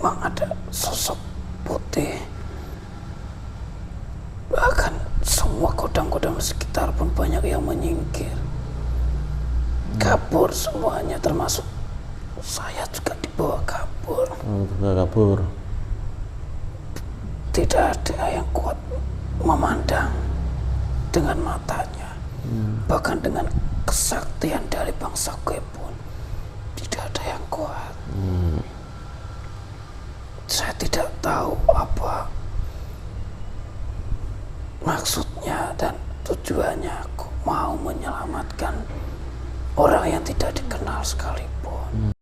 memang ada sosok putih. Bahkan semua godang-godang sekitar pun banyak yang menyingkir. Kabur semuanya, termasuk saya juga dibawa kabur. Juga kabur. Tidak ada yang kuat memandang dengan matanya. Bahkan dengan kesaktian dari bangsa gue pun tidak ada yang kuat. Saya tidak tahu apa maksudnya dan tujuannya. Aku mau menyelamatkan orang yang tidak dikenal sekalipun.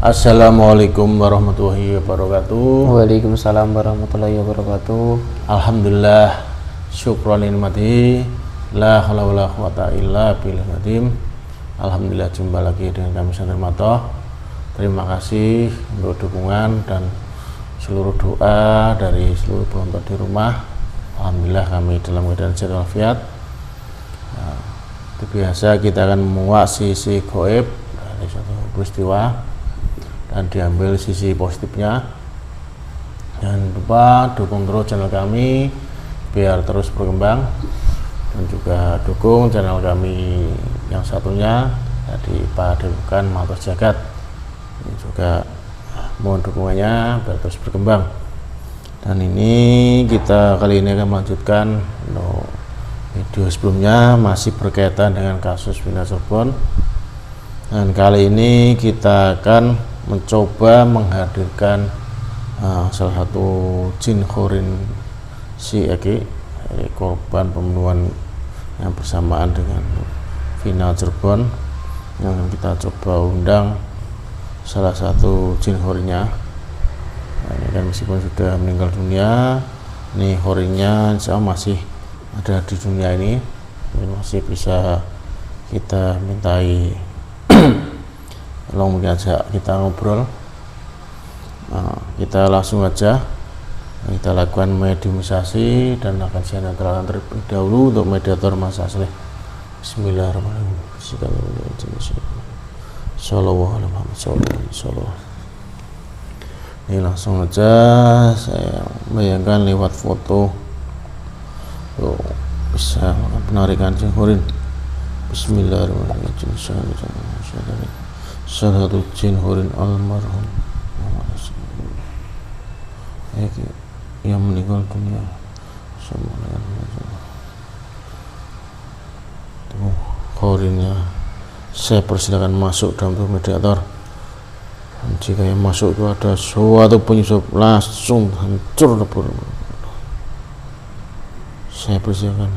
Assalamualaikum warahmatullahi wabarakatuh. Waalaikumsalam warahmatullahi wabarakatuh. Alhamdulillah, syukran nikmati, la haula wala quwata illa billahil. Alhamdulillah, jumpa lagi dengan kami Santri Matoh. Terima kasih untuk dukungan dan seluruh doa dari seluruh penonton di rumah. Alhamdulillah kami dalam keadaan sehat walafiat. Seperti biasa kita akan menguak sisi gaib dari suatu peristiwa dan diambil sisi positifnya. Jangan lupa dukung terus channel kami biar terus berkembang, dan juga dukung channel kami yang satunya dari Pak Debukan Matos Jagat. Ini juga mohon dukungannya biar terus berkembang. Dan ini kita kali ini akan melanjutkan video sebelumnya, masih berkaitan dengan kasus Bina Cirebon. Dan kali ini kita akan mencoba menghadirkan salah satu jin khorin si Eki, korban pembunuhan yang bersamaan dengan Vina Cirebon, yang kita coba undang salah satu jin khorinnya. Ini kan meskipun sudah meninggal dunia, ini khorinnya insya Allah masih ada di dunia ini, masih bisa kita mintai tolong mungkin aja kita ngobrol. Kita langsung aja kita lakukan mediumisasi dan akan saya netralkan terlebih dahulu untuk mediator Mas Asleh. Bismillahirrahmanirrahim. Sallallahu alaihi wasallam. Ini langsung aja saya bayangkan lewat foto. Tuh, bisa penarikan jin khorin. Bismillahirrahmanirrahim. Salah satu jin khorin almarhum yang meninggal dunia. Tuh, khorinnya saya persilakan masuk dalam tubuh mediator. Dan jika yang masuk itu ada suatu penyusup, langsung hancur lebur. Saya persilakan,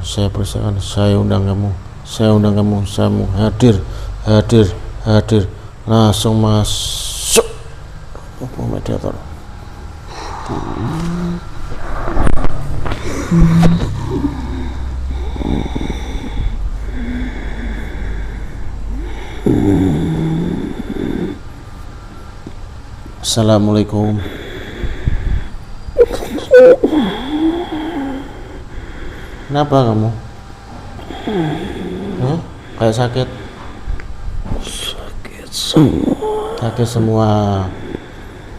saya undang kamu, saya mau hadir, langsung masuk tubuh mediator. Assalamualaikum. Kenapa kamu? Kayak sakit? Sakit semua.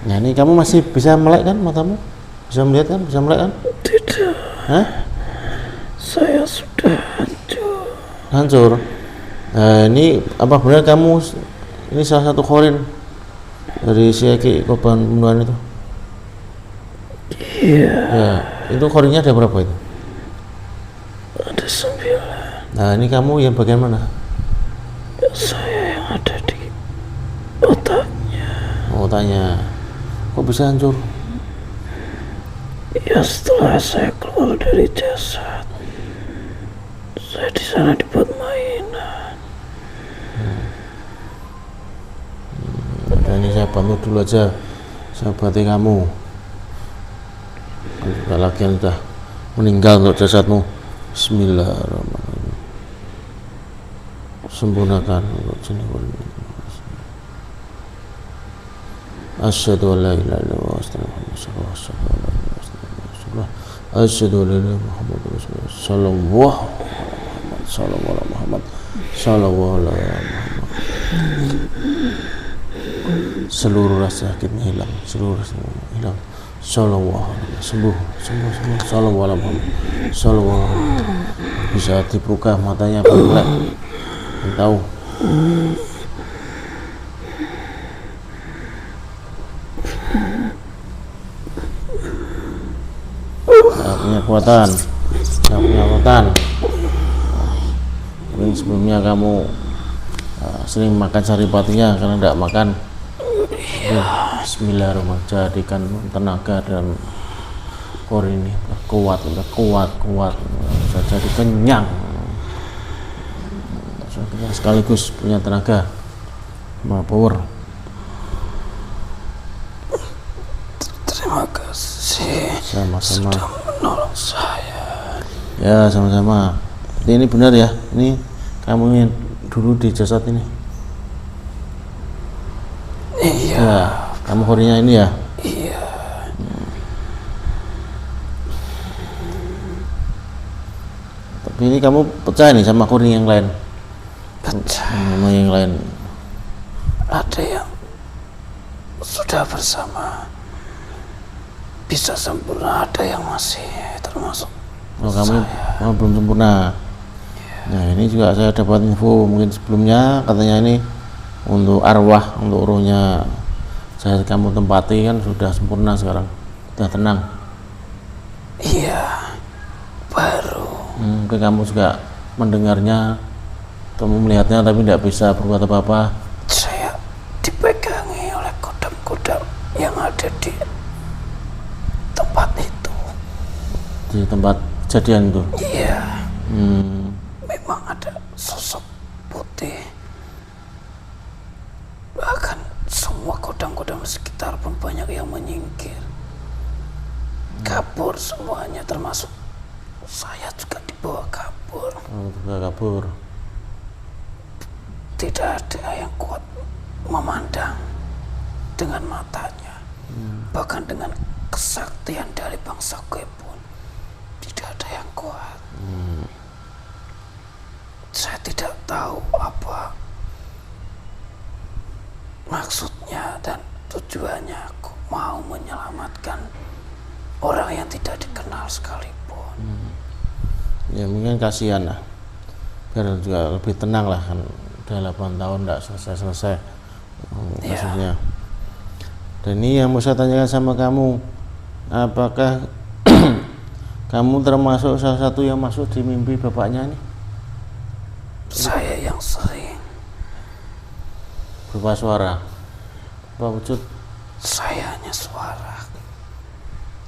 Nah, ini kamu masih bisa melek kan matamu? Bisa melihat kan? Bisa melek kan? Tidak. Hah? Saya sudah hancur. Hancur? Nah, ini apa benar kamu ini salah satu khorin dari si Eki, korban pembunuhan itu? Iya. Ya, itu khorinnya ada berapa itu? Ada 9. Nah, ini kamu yang bagian mana? Saya yang ada di otaknya. Otaknya. Kok bisa hancur? Ya, setelah saya keluar dari jasad, saya di sana dibuat mainan. Dan ini saya bantu dulu aja, saya bantu kamu. Juga lagi yang sudah meninggal untuk jasadmu. Bismillahirrahmanirrahim. Sempurnakan untuk jin khorin. Asyhadu an la ilaha illallah wa astaghfirullahaladzim. Rasulullah. Asyhadu an la ilaha illallah Muhammadur Rasulullah. Sallallahu alaihi Muhammad. Sallallahu alaihi Muhammad. Seluruh rasa sakitnya hilang, seluruh rasa hilang. Sallallahu alaihi sembuh. Sallallahu alaihi Muhammad. Sallallahu alaihi. Bisa dibuka matanya apa melek. Tahu. Punya kekuatan. Mungkin sebelumnya kamu sering makan saripatinya karena tidak makan. Bismillahirrahmanirrahim, jadikan tenaga dan kor ini kuat, jadi kenyang, sekaligus punya tenaga, power. Terima kasih. Sama-sama. Sudah menolong saya. Ya, sama-sama. Ini benar ya? Ini kamu yang dulu di jasad ini? Iya. Ya, kamu horinya ini ya? Iya. Tapi ini kamu percaya nih sama kori yang lain? Percaya. Yang lain. Ada yang sudah bersama bisa sempurna, ada yang masih termasuk Kamu belum sempurna. Nah, ini juga saya dapat info mungkin sebelumnya, katanya ini untuk arwah, untuk rohnya saya kamu tempati kan sudah sempurna sekarang, sudah tenang. Iya, baru. Mungkin kamu juga mendengarnya atau melihatnya tapi tidak bisa berbuat apa-apa. Saya dipegangi oleh kodam-kodam yang ada di tempat itu. Di tempat kejadian itu? Iya. Memang ada sosok putih. Bahkan semua kodam-kodam sekitar pun banyak yang menyingkir. Kabur semuanya, termasuk saya juga dibawa kabur. Juga kabur. Tidak ada yang kuat memandang dengan matanya. Bahkan dengan kesaktian dari bangsa gue pun tidak ada yang kuat. Saya tidak tahu apa maksudnya dan tujuannya. Aku mau menyelamatkan orang yang tidak dikenal sekalipun. Ya mungkin kasihan lah, biar juga lebih tenang lah, kan udah 8 tahun tidak selesai kasusnya. Dan ini yang mau saya tanyakan sama kamu, apakah kamu termasuk salah satu yang masuk di mimpi bapaknya nih? Saya yang sering. Berupa suara, apa wujud? Saya hanya suara.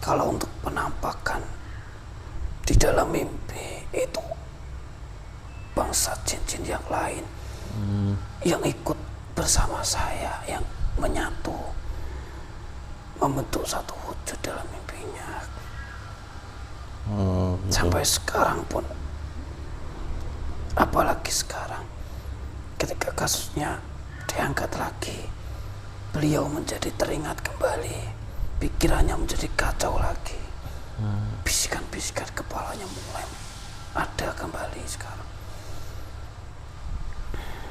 Kalau untuk penampakan di dalam mimpi itu bangsa jin-jin yang lain yang ikut bersama saya, yang menyatu membentuk satu wujud dalam mimpinya. Gitu. Sampai sekarang pun, apalagi sekarang ketika kasusnya diangkat lagi, beliau menjadi teringat kembali, pikirannya menjadi kacau lagi. Bisikan-bisikan kepalanya mulai ada kembali sekarang.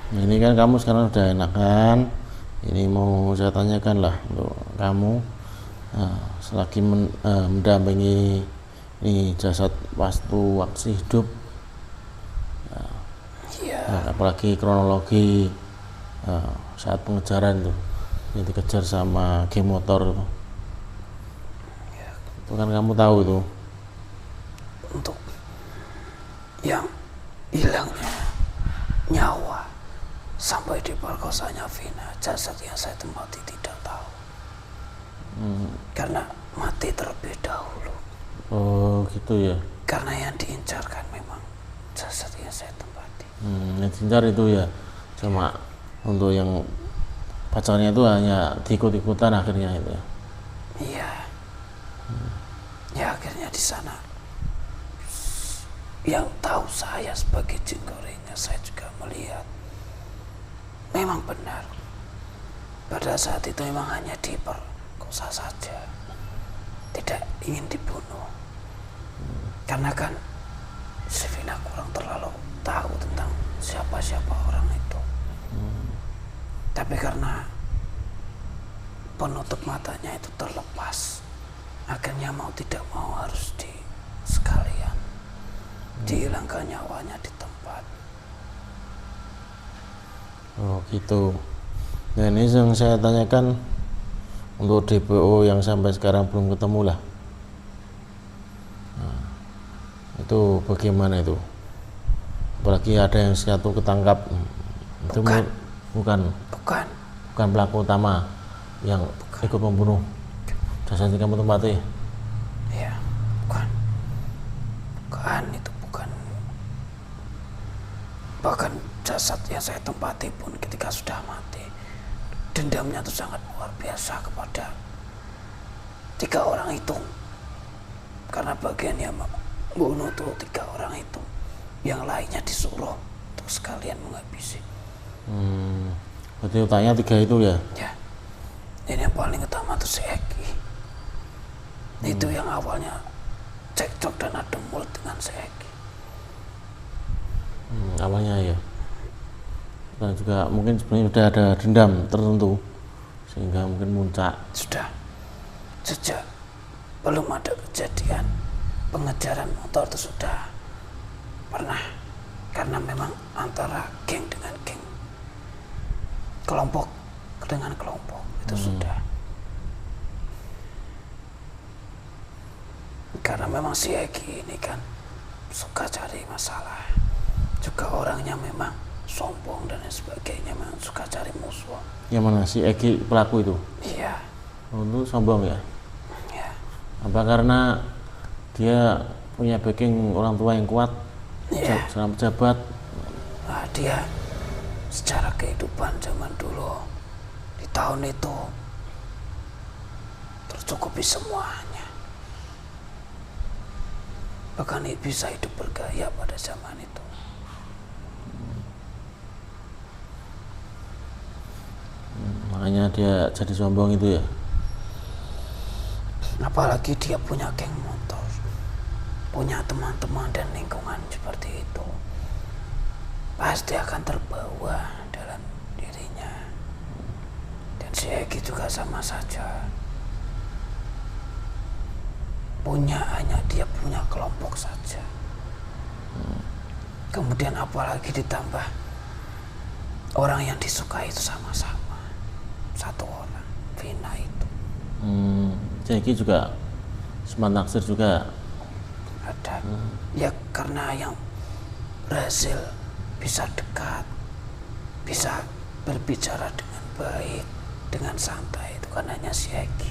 Nah, ini kan kamu sekarang udah enak kan? Ini mau saya tanyakan lah untuk kamu, selagi mendampingi ini jasad waktu hidup, apalagi kronologi saat pengejaran tuh, yang dikejar sama geng motor tuh. Itu kan kamu tahu tuh. Untuk yang hilangnya nyawa sampai diperkosanya Vina, jasad yang saya tempati tidak tahu. Karena mati terlebih dahulu. Oh gitu ya. Karena yang diincarkan memang jasad yang saya tempati. Yang diincar itu ya cuma untuk yang pacarnya itu hanya diikut-ikutan akhirnya itu ya. Iya. Ya akhirnya di sana yang tahu saya sebagai jin gorengnya, saya juga melihat memang benar pada saat itu memang hanya diperkosa saja, tidak ingin dibunuh. Karena kan si Vina kurang terlalu tahu tentang siapa-siapa orang itu. Tapi karena penutup matanya itu terlepas, akhirnya mau tidak mau harus sekalian dihilangkan nyawanya di tempat. Oh gitu. Nah ini yang saya tanyakan untuk DPO yang sampai sekarang belum ketemu lah. Nah, itu bagaimana itu? Apalagi ada yang satu ketangkap. Itu bukan pelaku utama yang ikut membunuh jasad yang kamu tempati. Iya, bukan itu bukan. Bahkan jasad yang saya tempati pun ketika sudah mati, dendamnya itu sangat luar biasa kepada 3 orang itu. Karena bagian yang membunuh tuh 3 orang itu, yang lainnya disuruh untuk sekalian menghabisi. Berarti utaknya 3 itu ya? Ya, ini yang paling utama tuh si Eki. Itu yang awalnya cekcok dan adu mulut dengan si Eki. Awalnya ya. Dan juga mungkin sebenarnya sudah ada dendam tertentu sehingga mungkin muncak. Sudah sejak belum ada kejadian pengejaran motor itu sudah pernah, karena memang antara geng dengan geng, kelompok dengan kelompok itu sudah. Karena memang si Eki ini kan suka cari masalah, juga orangnya memang sombong dan lain sebagainya, memang suka cari musuh. Yang mana si Eki pelaku itu? Iya. Untuk sombong ya? Iya. Apa karena dia punya backing orang tua yang kuat? Iya. Seorang pejabat? Nah, dia secara kehidupan zaman dulu di tahun itu tercukupi semuanya, bahkan bisa hidup bergaya pada zaman itu. Makanya dia jadi sombong itu ya? Apalagi dia punya geng motor, punya teman-teman dan lingkungan seperti itu, pasti akan terbawa dalam dirinya. Dan si Eki juga sama saja, hanya dia punya kelompok saja. Kemudian apalagi ditambah orang yang disukai itu sama-sama satu orang, Vina itu. Eki juga sempat naksir juga Ada. Ya karena yang berhasil bisa dekat, bisa berbicara dengan baik, dengan santai, itu kan hanya si Eki.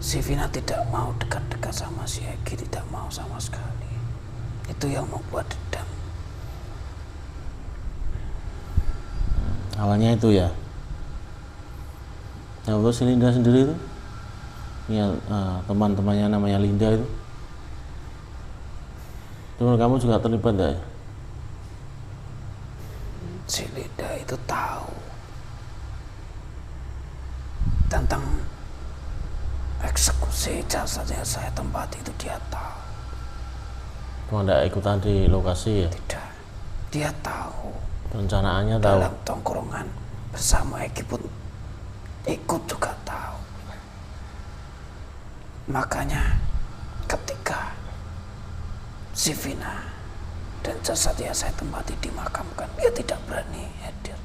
Si Vina tidak mau dekat-dekat sama si Eki, tidak mau sama sekali. Itu yang membuat dendam. awalnya itu ya. Nah untuk si Linda sendiri itu punya teman-temannya namanya Linda itu menurut kamu juga terlibat gak ya? Si Linda itu tahu tentang eksekusi jasad yang saya tempati itu, dia tahu. Cuma tidak ikutan di lokasi ya? Tidak, dia tahu. Perencanaannya tahu? Dalam tongkrongan bersama Eki pun ikut juga tahu. Makanya ketika si Vina dan jasad yang saya tempati dimakamkan, dia tidak berani hadir.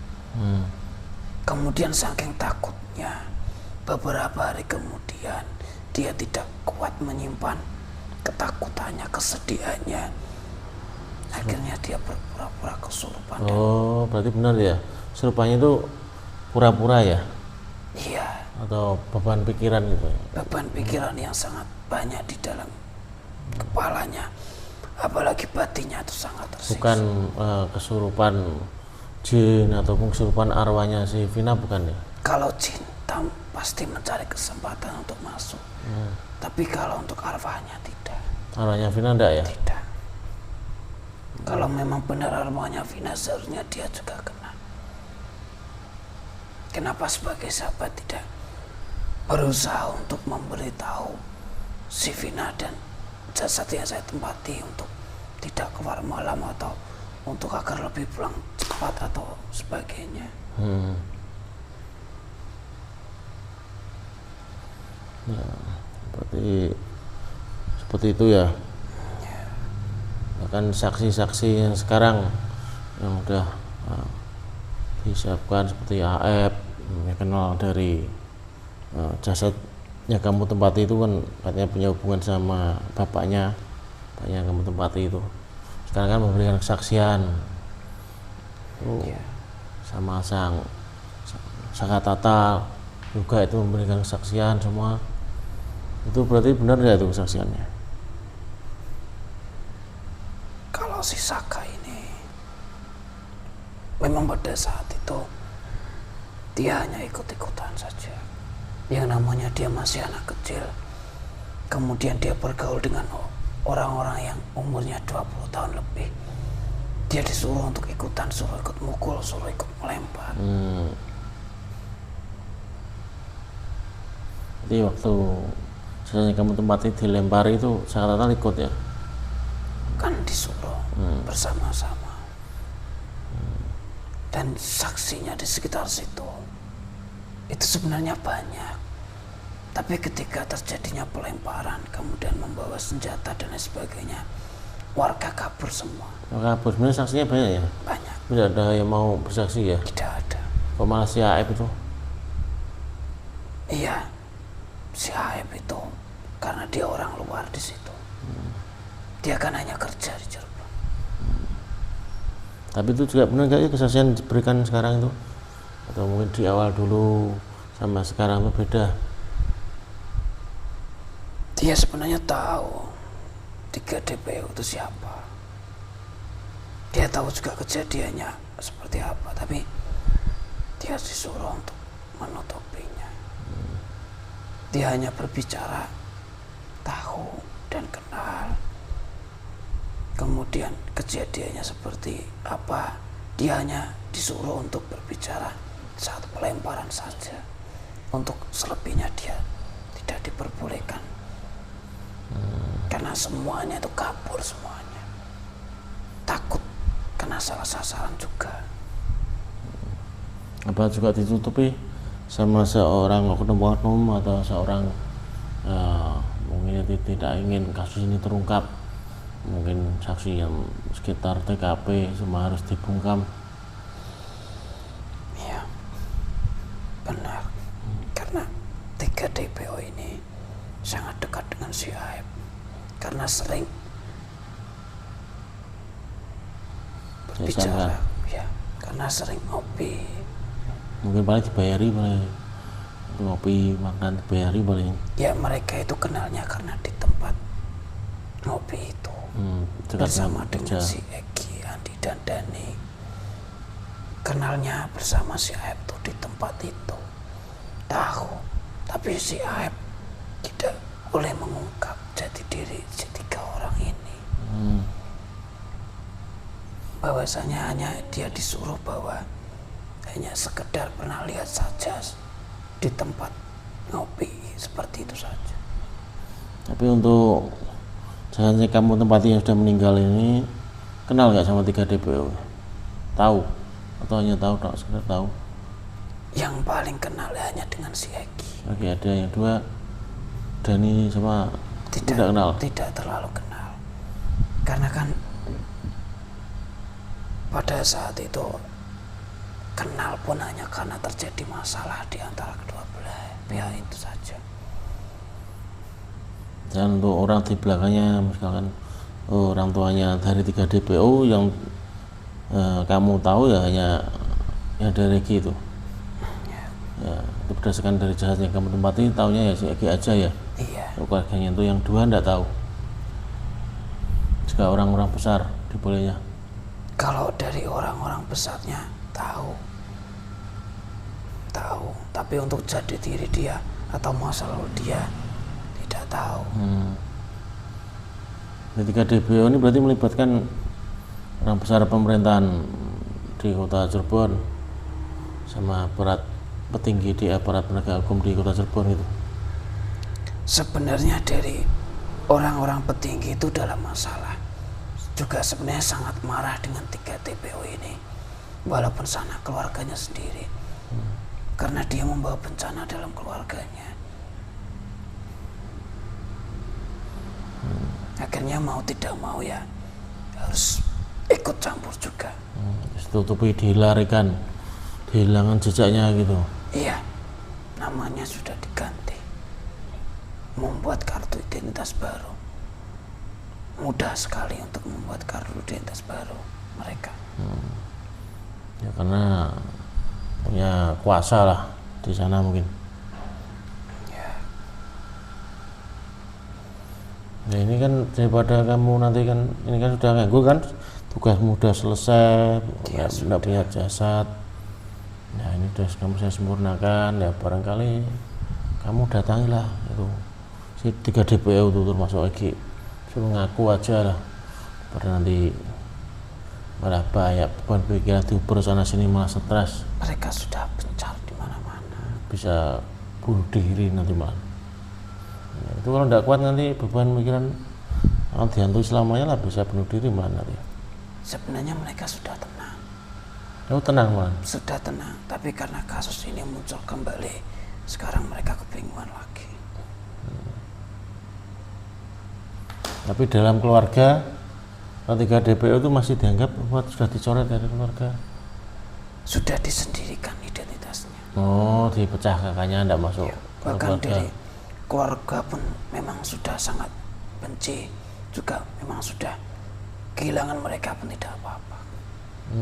Kemudian saking takutnya, beberapa hari kemudian dia tidak kuat menyimpan ketakutannya, kesedihannya. Akhirnya dia berpura-pura kesurupan. Oh, berarti benar ya? Serupanya itu pura-pura ya? Iya. Atau beban pikiran gitu? Beban pikiran yang sangat banyak di dalam kepalanya. Apalagi batinnya itu sangat tersiksa. Bukan kesurupan jin ataupun kesurupan arwahnya si Vina, bukan ya? Kalau jin pasti mencari kesempatan untuk masuk. Tapi kalau untuk arwahnya tidak. Arwahnya Vina enggak ya? Tidak. Kalau memang benar arwahnya Vina, seharusnya dia juga kena. Kenapa sebagai sahabat tidak berusaha untuk memberitahu si Vina dan jasad yang saya tempati untuk tidak keluar malam atau untuk agar lebih pulang cepat atau sebagainya. Ya, seperti itu ya. Bahkan saksi-saksi yang sekarang yang udah disiapkan seperti AF yang kenal dari jasadnya kamu tempati itu kan katanya punya hubungan sama bapaknya yang kamu tempati itu. Sekarang kan memberikan kesaksian sama sang Tatal juga itu memberikan kesaksian semua. Itu berarti benar nggak itu kesaksiannya? Kalau si Saka ini memang pada saat itu dia hanya ikut-ikutan saja. Yang namanya dia masih anak kecil, kemudian dia bergaul dengan orang-orang yang umurnya 20 tahun lebih. Dia disuruh untuk ikutan, suruh ikut mukul, suruh ikut melempar. Jadi waktu sebenarnya kamu tempati dilempari itu Saka Tatal ikut ya? Kan disuruh bersama-sama. Dan saksinya di sekitar situ itu sebenarnya banyak. Tapi ketika terjadinya pelemparan, kemudian membawa senjata dan lain sebagainya, warga kabur semua. Kabur, sebenarnya saksinya banyak ya? Banyak. Tidak ada yang mau bersaksi ya? Tidak ada. Kok malah si AF itu? Iya, si AF itu karena dia orang luar di situ. Dia kan hanya kerja di Cirebon. Tapi itu juga benar nggak ya kesaksian diberikan sekarang itu? Atau mungkin di awal dulu sama sekarang itu beda? Dia sebenarnya tahu 3 DPO itu siapa. Dia tahu juga kejadiannya seperti apa, tapi dia disuruh untuk menutupinya. Dia hanya berbicara tahu dan kenal. Kemudian kejadiannya seperti apa, dia hanya disuruh untuk berbicara saat pelemparan saja. Untuk selebihnya dia tidak diperbolehkan. Karena semuanya itu kabur semuanya. Takut kena salah sasaran juga. Apa juga ditutupi sama seorang oknum-oknum atau seorang mungkin tidak ingin kasus ini terungkap, mungkin saksi yang sekitar TKP semua harus dibungkam? Iya, benar. Karena 3 DPO ini sangat dekat dengan si Aib. Karena sering berbicara, ya, karena sering ngopi. Mungkin paling dibayari, paling ngopi makan dibayari paling. Ya, mereka itu kenalnya karena di tempat ngopi itu bersama dengan si Egi, Andi dan Dani. Kenalnya bersama si Aib tuh di tempat itu. Tahu, tapi si Aib tidak boleh mengungkap jati diri si 3 orang ini. Bahwasanya hanya dia disuruh bahwa hanya sekedar pernah lihat saja di tempat ngopi seperti itu saja. Tapi untuk jalannya kamu tempati yang sudah meninggal ini, kenal nggak sama 3 DPO? Tahu? Atau hanya tahu, tak sekedar tahu? Yang paling kenal hanya dengan si Egi. Oke, ada yang 2 Dani sama tidak kenal? Tidak terlalu kenal. Karena kan pada saat itu kenal pun hanya karena terjadi masalah di antara kedua belah pihak itu saja. Dan untuk orang di belakangnya, misalkan orang tuanya dari 3 DPO yang kamu tahu ya hanya yang dari Egi itu. Ya, itu berdasarkan dari jahat yang kamu tempati, taunya ya si Egi aja ya. Iya. Keluarganya itu yang 2 enggak tahu. Juga orang-orang besar dibolehnya. Kalau dari orang-orang besarnya tahu, tapi untuk jati diri dia atau masa lalu dia tidak tahu. Ketika DPO ini berarti melibatkan orang besar pemerintahan di kota Cirebon sama aparat petinggi di aparat penegak hukum di kota Cirebon itu. Sebenarnya dari orang-orang petinggi itu dalam masalah juga sebenarnya sangat marah dengan 3 DPO ini, walaupun sana keluarganya sendiri, karena dia membawa bencana dalam keluarganya. Akhirnya mau tidak mau ya harus ikut campur juga. Tutupi, dihilangkan jejaknya gitu. Iya, namanya sudah diganti, membuat kartu identitas baru. Mudah sekali untuk membuat kartu identitas baru mereka. Ya karena punya kuasa lah di sana mungkin. Ya ini kan daripada kamu nanti kan ini kan sudah nganggur kan, tugasmu udah selesai, tidak punya jasad. Nah ini sudah kamu saya sempurnakan, ya barangkali kamu datangilah itu si 3 DPO itu termasuk Egi, suruh ngaku aja lah, pada nanti malah banyak beban pikiran diuber sana sini malah stres. Mereka sudah bencar di mana-mana. Bisa bunuh diri nanti malah. Ya, itu kalau tidak kuat nanti beban pikiran kalau dihantui selamanya lah bisa bunuh diri malah nanti. Sebenarnya mereka sudah tenang. Oh tenang malah. Sudah tenang, tapi karena kasus ini muncul kembali, sekarang mereka kebingungan lagi. Tapi dalam keluarga, 3 DPO itu masih dianggap sudah dicoret dari keluarga. Sudah disendirikan identitasnya. Oh, dipecah kakaknya tidak masuk. Ya, bahkan dari keluarga pun memang sudah sangat benci, juga memang sudah kehilangan mereka pun tidak apa-apa.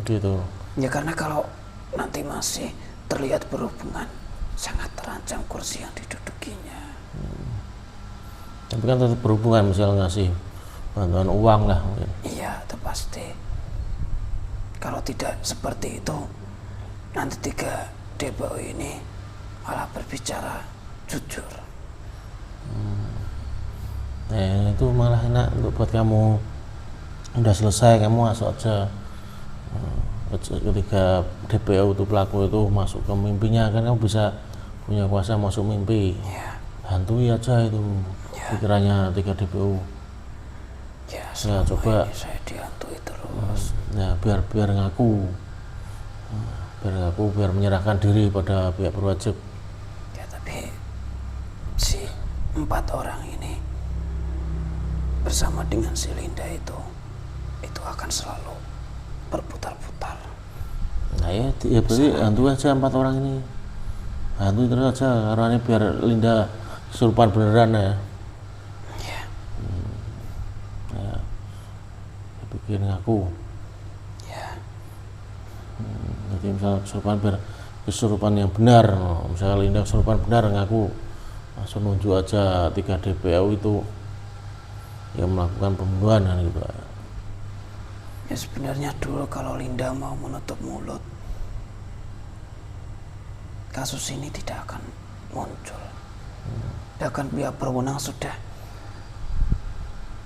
Gitu. Ya karena kalau nanti masih terlihat berhubungan, sangat terancam kursi yang didudukinya. Tapi kan tetap berhubungan, misalnya ngasih bantuan uang lah mungkin. Iya, itu pasti. Kalau tidak seperti itu, nanti 3 DPO ini malah berbicara jujur. Nah itu malah enak untuk buat kamu, udah selesai kamu masuk aja. Ketika DPO itu pelaku itu masuk ke mimpinya kan kamu bisa punya kuasa masuk mimpi. Ya. Hantui aja itu pikirannya 3 DPO. Ya, Nah, coba ini saya dihantui terus. ya biar ngaku, biar menyerahkan diri pada pihak berwajib. Ya tapi si 4 orang ini bersama dengan si Linda itu akan selalu berputar-putar. Nah ya berarti hantu aja 4 orang ini, hantu terus aja karena ini biar Linda kesurupan beneran ya. Ya. Ya bikin ngaku. Ya. Jadi misalnya kesurupan biar kesurupan yang benar, misalnya Linda kesurupan benar ngaku, langsung nunjuk aja 3 DPO itu yang melakukan pembunuhan kan gitu. Ya sebenarnya dulu kalau Linda mau menutup mulut, kasus ini tidak akan muncul. Bahkan pihak berwenang sudah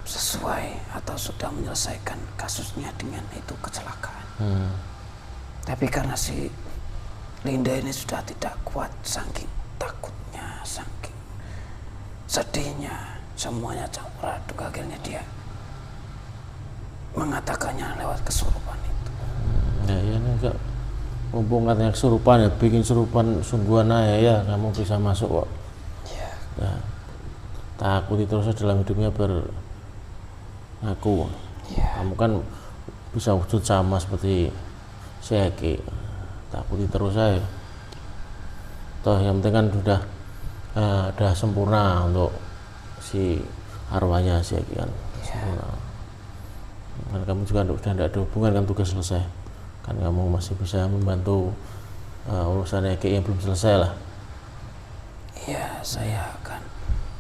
sesuai atau sudah menyelesaikan kasusnya dengan itu kecelakaan. Tapi karena si Linda ini sudah tidak kuat, saking takutnya, saking sedihnya, semuanya campur aduk, akhirnya dia mengatakannya lewat kesurupan itu. Ya ini enggak, mumpung katanya kesurupan ya, bikin kesurupan sungguhan aja ya, kamu bisa masuk kok. Ya, takuti terus dalam hidupnya ngaku. Kamu kan bisa wujud sama seperti si Eki, takuti terus aja. Toh yang penting kan udah sempurna untuk si arwahnya si Eki kan. Sempurna. Kan kamu juga sudah tidak ada hubungan kan, tugas selesai kan, kamu masih bisa membantu urusan Eki yang belum selesai lah. Iya, saya akan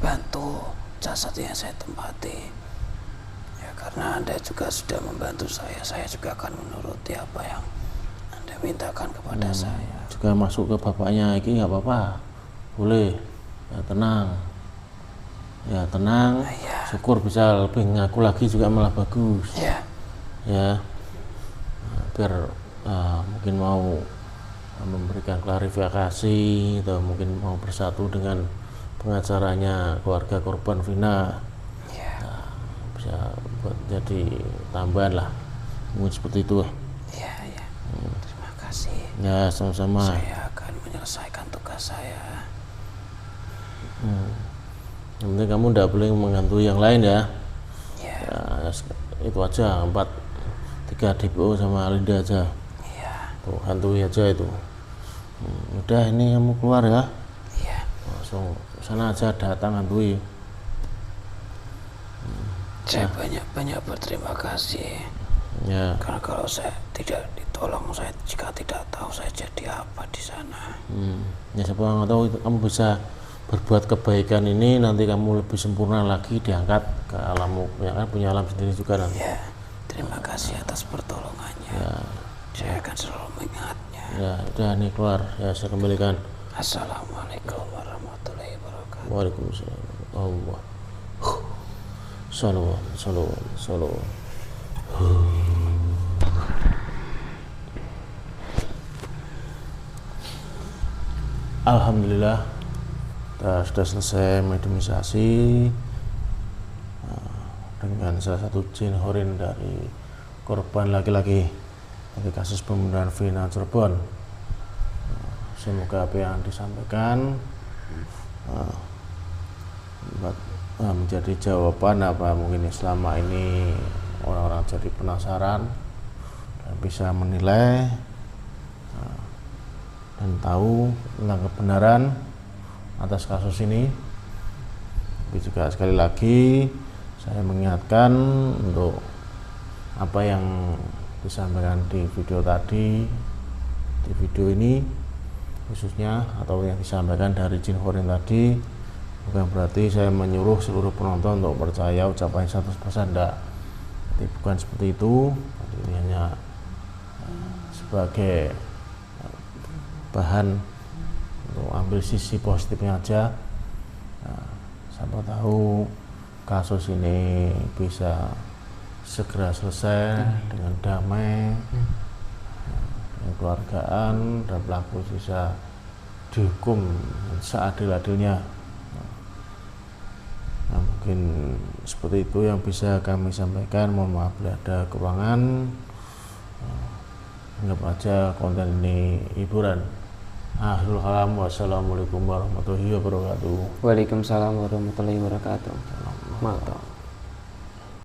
bantu jasad yang saya tempati. Ya karena Anda juga sudah membantu saya juga akan menuruti apa yang Anda mintakan kepada saya. Juga masuk ke bapaknya Eki nggak apa-apa, boleh. Ya tenang, syukur bisa lebih ngaku lagi juga malah bagus. Ya biar mungkin mau memberikan klarifikasi atau mungkin mau bersatu dengan pengacaranya keluarga korban Vina. buat jadi tambahan lah, mungkin seperti itu. Ya, ya. Terima kasih. Ya, sama-sama. Saya akan menyelesaikan tugas saya. Yang penting kamu tidak boleh menggantui yang lain ya. Ya. Ya, itu aja, 3 DPO sama Linda aja. Iya. Tuh, hantui aja itu. Udah, ini kamu keluar ya. Iya. Langsung sana aja, datang hantui. Saya banyak-banyak berterima kasih. Ya. Karena kalau saya tidak ditolong, saya jika tidak tahu saya jadi apa di sana. Ya, siapa nggak tahu kamu bisa berbuat kebaikan ini, nanti kamu lebih sempurna lagi, diangkat ke alammu, ya kan, punya alam sendiri juga nanti. Ya, terima kasih atas pertolongannya. Ya. Saya akan selalu mengingatnya. Ya, udah nih keluar ya, saya kembalikan. Assalamualaikum warahmatullahi wabarakatuh. Waalaikumsalam. Allah. Salam. Alhamdulillah, kita sudah selesai mediumisasi dengan salah satu jin horin dari korban laki-laki dari kasus pembunuhan Vina Cirebon. Semoga apa yang disampaikan menjadi jawaban apa mungkin selama ini orang-orang jadi penasaran dan bisa menilai dan tahu tentang kebenaran atas kasus ini. Tapi juga sekali lagi saya mengingatkan untuk apa yang disampaikan di video tadi, di video ini khususnya, atau yang disampaikan dari jin horin tadi, bukan berarti saya menyuruh seluruh penonton untuk percaya ucapan 100%, enggak. Jadi bukan seperti itu. Ini hanya sebagai bahan untuk ambil sisi positifnya aja. Siapa tahu kasus ini bisa segera selesai dengan damai, dengan keluargaan, dan pelaku bisa dihukum seadil-adilnya. Nah, mungkin seperti itu yang bisa kami sampaikan. Mohon maaf bila ada kekurangan. Anggap aja konten ini hiburan. Akhirul kalam, wassalamualaikum warahmatullahi wabarakatuh. Waalaikumsalam warahmatullahi wabarakatuh. Mantap.